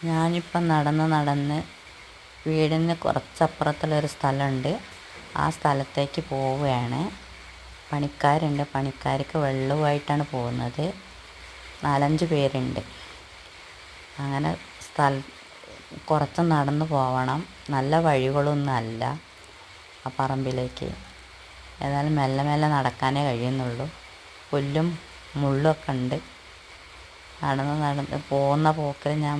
ഞാനിപ്പം നടന്ന് വീടിന് കുറച്ചപ്പുറത്തുള്ളൊരു സ്ഥലമുണ്ട്. ആ സ്ഥലത്തേക്ക് പോവുകയാണ്. പണിക്കാരുണ്ട്. പണിക്കാർക്ക് വെള്ളവുമായിട്ടാണ് പോകുന്നത്. 4-5 പേരുണ്ട്. അങ്ങനെ കുറച്ച് നടന്ന് പോവണം. നല്ല വഴികളൊന്നും അല്ല ആ പറമ്പിലേക്ക്. ഏതായാലും മെല്ലെ മെല്ലെ നടക്കാനേ കഴിയുന്നുള്ളൂ. പുല്ലും മുള്ളൊക്കെ ഉണ്ട്. നടന്ന് പോകുന്ന പോക്കിൽ ഞാൻ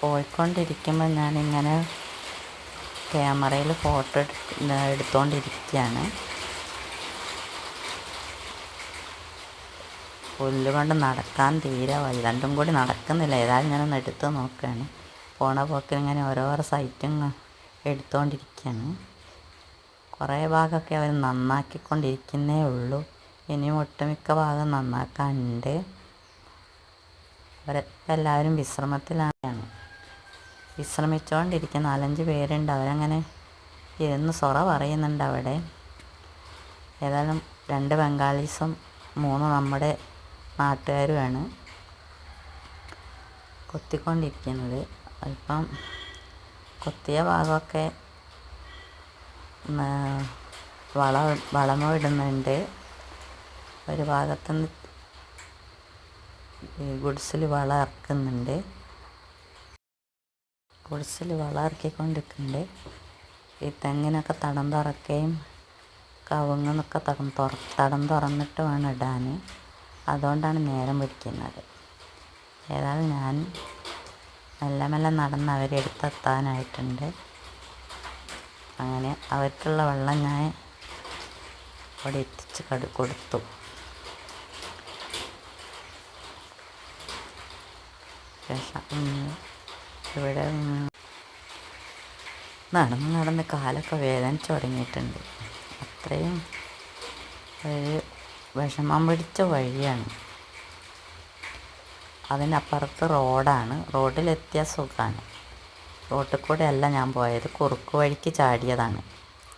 പോയിക്കൊണ്ടിരിക്കുമ്പോൾ ഞാനിങ്ങനെ ക്യാമറയിൽ ഫോട്ടോ എടുത്തുകൊണ്ടിരിക്കുകയാണ്. പുല്ല് കൊണ്ട് നടക്കാൻ തീരെ വയ്യ. രണ്ടും കൂടി നടക്കുന്നില്ല. ഏതായാലും ഞാനൊന്ന് എടുത്ത് നോക്കുകയാണ്. പോണ പോക്കിൽ ഇങ്ങനെ ഓരോരോ സൈറ്റും എടുത്തുകൊണ്ടിരിക്കുകയാണ്. കുറേ ഭാഗമൊക്കെ അവർ നന്നാക്കിക്കൊണ്ടിരിക്കുന്നേ ഉള്ളൂ. ഇനിയും ഒട്ടുമിക്ക ഭാഗം നന്നാക്കാനുണ്ട്. അവരെല്ലാവരും വിശ്രമത്തിലാണ്. വിശ്രമിച്ചുകൊണ്ടിരിക്കുന്ന 4-5 പേരുണ്ട്. അവരങ്ങനെ ഇരുന്ന് സൊറ പറയുന്നുണ്ട് അവിടെ. ഏതായാലും 2 ബംഗാളീസും 3 നമ്മുടെ നാട്ടുകാരുമാണ് കൊത്തിക്കൊണ്ടിരിക്കുന്നത്. അല്പം കൊത്തിയ ഭാഗമൊക്കെ വളമിടുന്നുണ്ട്. ഒരു ഭാഗത്തുനിന്ന് ഗുഡ്സിൽ വളം ഇറക്കുന്നുണ്ട്. ഗുഡ്സിൽ വളം ഇറക്കിക്കൊണ്ടിരിക്കുന്നുണ്ട്. ഈ തെങ്ങിനൊക്കെ തടം തുറക്കുകയും കവുങ്ങിനൊക്കെ തടം തുറന്നിട്ട് വേണം ഇടാൻ. അതുകൊണ്ടാണ് നേരം പിടിക്കുന്നത്. ഏതായാലും ഞാൻ മെല്ലെ മെല്ലെ നടന്ന് അവരെ അടുത്തെത്താനായിട്ടുണ്ട്. അങ്ങനെ അവർക്കുള്ള വെള്ളം ഞാൻ അവിടെ എത്തിച്ച് കൊടുത്തു. ഇവിടെ നടന്ന് കാലൊക്കെ വേദനിച്ച് തുടങ്ങിയിട്ടുണ്ട്. അത്രയും ഒരു വിഷമം പിടിച്ച വഴിയാണ്. അതിനപ്പുറത്ത് റോഡാണ്. റോഡിലെത്തിയ സുഖമാണ്. റോട്ടിൽ കൂടെ അല്ല ഞാൻ പോയത്, കുറുക്ക് വഴിക്ക് ചാടിയതാണ്.